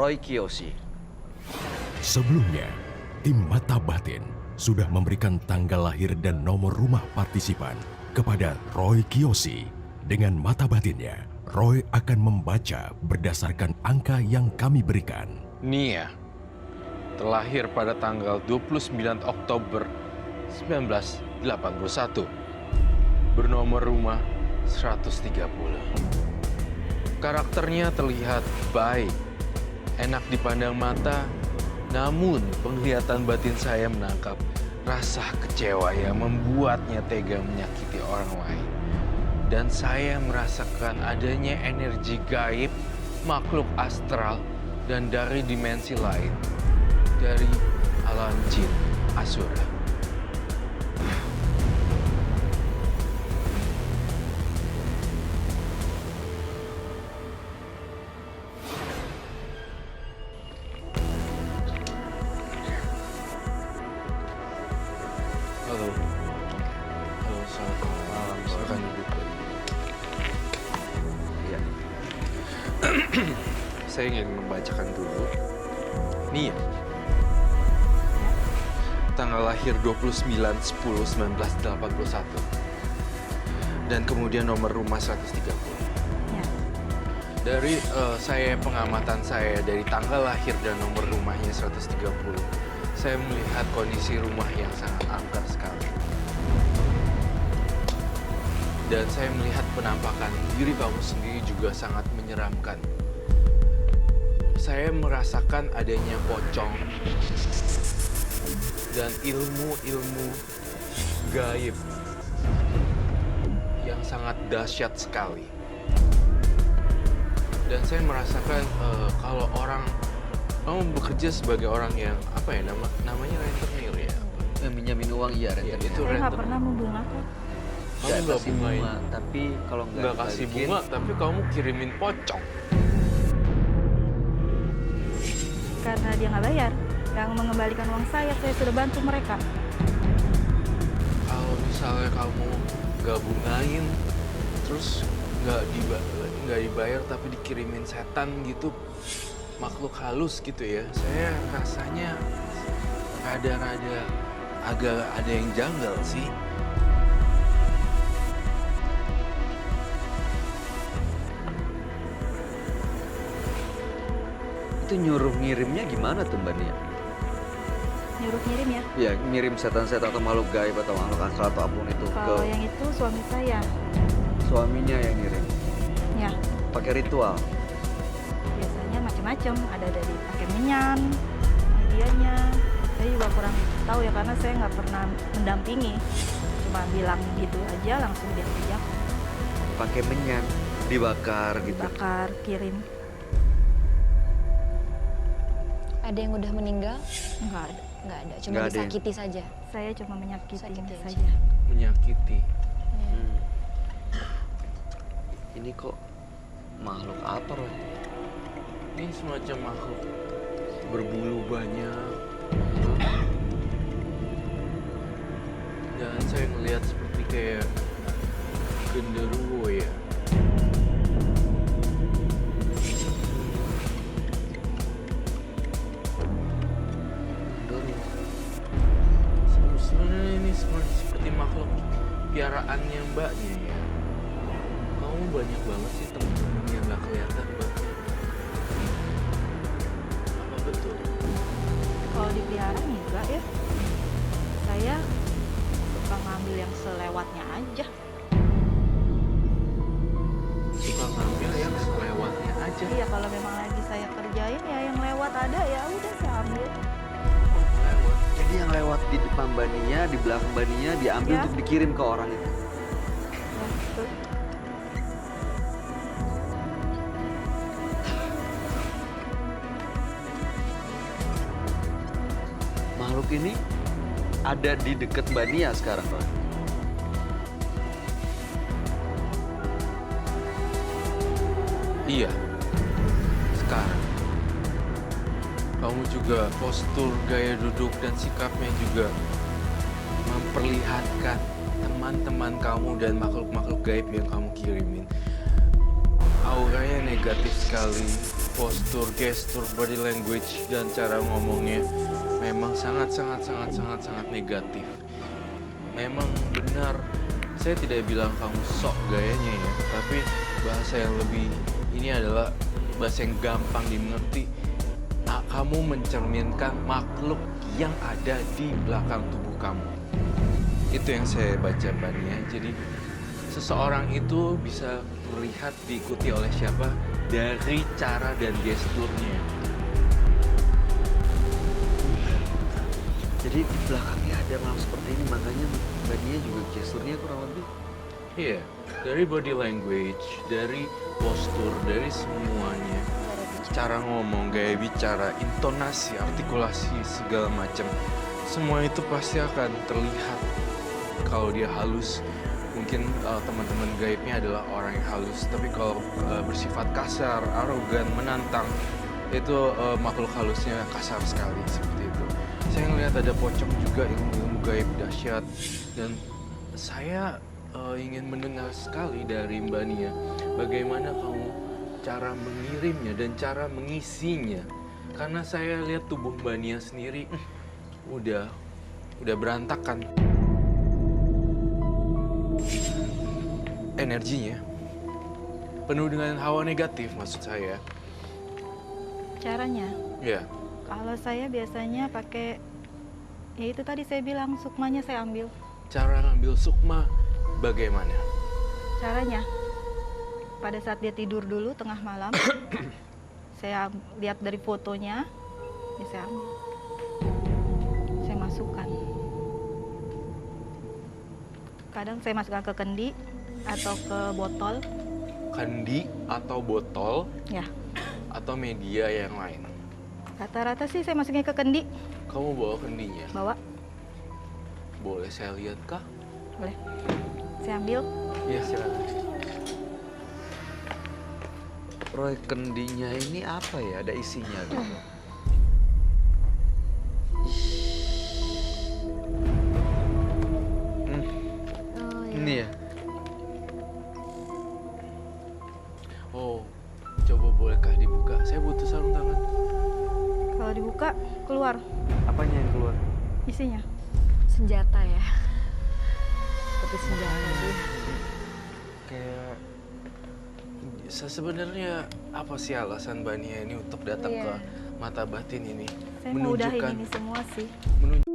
Roy Kiyoshi. Sebelumnya, tim Mata Batin sudah memberikan tanggal lahir dan nomor rumah partisipan kepada Roy Kiyoshi. Dengan mata batinnya, Roy akan membaca berdasarkan angka yang kami berikan. Nia terlahir pada tanggal 29 Oktober 1981. Bernomor rumah 130. Karakternya terlihat baik, enak dipandang mata, namun penglihatan batin saya menangkap rasa kecewa yang membuatnya tega menyakiti orang lain. Dan saya merasakan adanya energi gaib, makhluk astral, dan dari dimensi lain, dari alam jin Asura. Halo. Halo, selamat malam. Silakan duduk. Iya. Saya ingin membacakan dulu. Nia. Tanggal lahir 29/10/1981. Dan kemudian nomor rumah 130. Ya. Dari pengamatan saya dari tanggal lahir dan nomor rumahnya 130, saya melihat kondisi rumah yang sangat angker sekali. Dan saya melihat penampakan diri kamu sendiri juga sangat menyeramkan. Saya merasakan adanya pocong dan ilmu-ilmu gaib yang sangat dahsyat sekali. Dan saya merasakan kalau kamu bekerja sebagai orang yang apa ya namanya rentenir ya? Minjamin uang iya, Ya, rentenir. itu Saya nggak rentenir. pernah membungakan. Kamu nggak kasih bungain. bunga, tapi kalau Nggak kasih bunga, tapi kamu kirimin pocong. Karena dia nggak bayar. Yang mengembalikan uang saya sudah bantu mereka. Kalau misalnya kamu nggak bungain, terus nggak dibayar tapi dikirimin setan gitu, makhluk halus gitu ya, saya rasanya rada-rada agak ada yang janggal sih. Itu nyuruh ngirimnya gimana tuh Mbak Nia? Nyuruh ngirim ya. Ya, ngirim setan-setan atau makhluk gaib atau makhluk astral atau apapun itu Kalau ke yang itu suami saya. suaminya yang ngirim. Ya, Pakai ritual. biasanya macam-macam. Ada dari pakai menyan, medianya. Saya juga kurang tahu ya karena saya nggak pernah mendampingi. Cuma bilang gitu aja langsung dia kerja. Pakai menyan, dibakar gitu. Bakar, kirim. Ada yang udah meninggal? Nggak ada. Nggak ada, cuma Nggak ada yang- disakiti saja. Saya cuma menyakiti Sakiti aja. saja. Menyakiti. Hmm. Ini kok makhluk apa, Roy? Ini semacam makhluk berbulu banyak. Dan saya ngelihat seperti kayak genderuwo ya. Sebenarnya ini seperti makhluk piaraannya mbaknya ya. Kamu banyak banget sih temen-temen yang nggak kelihatan mbaknya. Apa betul? Kalau dipelihara enggak ya. Saya suka ngambil yang selewatnya aja. Suka ngambil yang selewatnya aja. Iya, kalau memang lagi saya kerjain ya yang lewat ada ya udah saya ambil. Lewat. Jadi yang lewat di depan Mbak Nia, di belakang Mbak Nia diambil Ya. untuk dikirim ke orang itu. Ya, betul. Makhluk ini ada di dekat Mbak Nia sekarang, Roy. Iya. Sekarang. Kamu juga postur, gaya duduk, dan sikapnya juga memperlihatkan teman-teman kamu dan makhluk-makhluk gaib yang kamu kirimin. Auranya negatif sekali. postur, gestur, body language, dan cara ngomongnya memang sangat negatif. Memang benar, saya tidak bilang kamu sok gayanya ya, tapi bahasa yang lebih ini adalah bahasa yang gampang dimengerti. Kamu mencerminkan makhluk yang ada di belakang tubuh kamu. Itu yang saya baca, Mbak Nia. Jadi seseorang itu bisa terlihat diikuti oleh siapa dari cara dan gesturnya. Jadi di belakangnya ada makhluk seperti ini, makanya Mbak Nia juga gesturnya kurang lebih. Iya, dari body language, dari postur, dari semuanya. Cara ngomong, gaya bicara, intonasi, artikulasi, segala macam. Semua itu pasti akan terlihat kalau dia halus. Mungkin teman-teman gaibnya adalah orang yang halus, tapi kalau bersifat kasar, arogan, menantang, itu makhluk halusnya kasar sekali seperti itu. Saya ngelihat ada pocong juga, ilmu gaib dahsyat, dan saya ingin mendengar sekali dari Mbak Nia bagaimana kamu cara mengirimnya dan cara mengisinya. Karena saya lihat tubuh Mbak Nia sendiri udah berantakan. Energinya penuh dengan hawa negatif, maksud saya. Caranya, Ya, kalau saya biasanya pakai, ya itu tadi saya bilang, sukmanya saya ambil. cara ngambil sukma bagaimana? Caranya, pada saat dia tidur dulu tengah malam, saya lihat dari fotonya, ya saya ambil. Saya masukkan. Kadang saya masukkan ke kendi atau ke botol. Kendi atau botol Ya, atau media yang lain? rata-rata sih saya masukin ke kendi. Kamu bawa kendinya? Bawa, Boleh saya lihat kah? boleh. Saya ambil. Iya, silakan. Roy, kendinya ini apa ya? Ada isinya gitu. Oh, iya. Ini ya? Oh, coba bolehkah dibuka? Saya butuh sarung tangan. Kalau dibuka, keluar Apanya yang keluar? isinya. Senjata ya. Seperti senjata dia. Kayak sebenarnya apa sih alasan Mbak Nia ini untuk datang Iya. ke mata batin ini? Saya mau udahin ini semua sih. Menunjukkan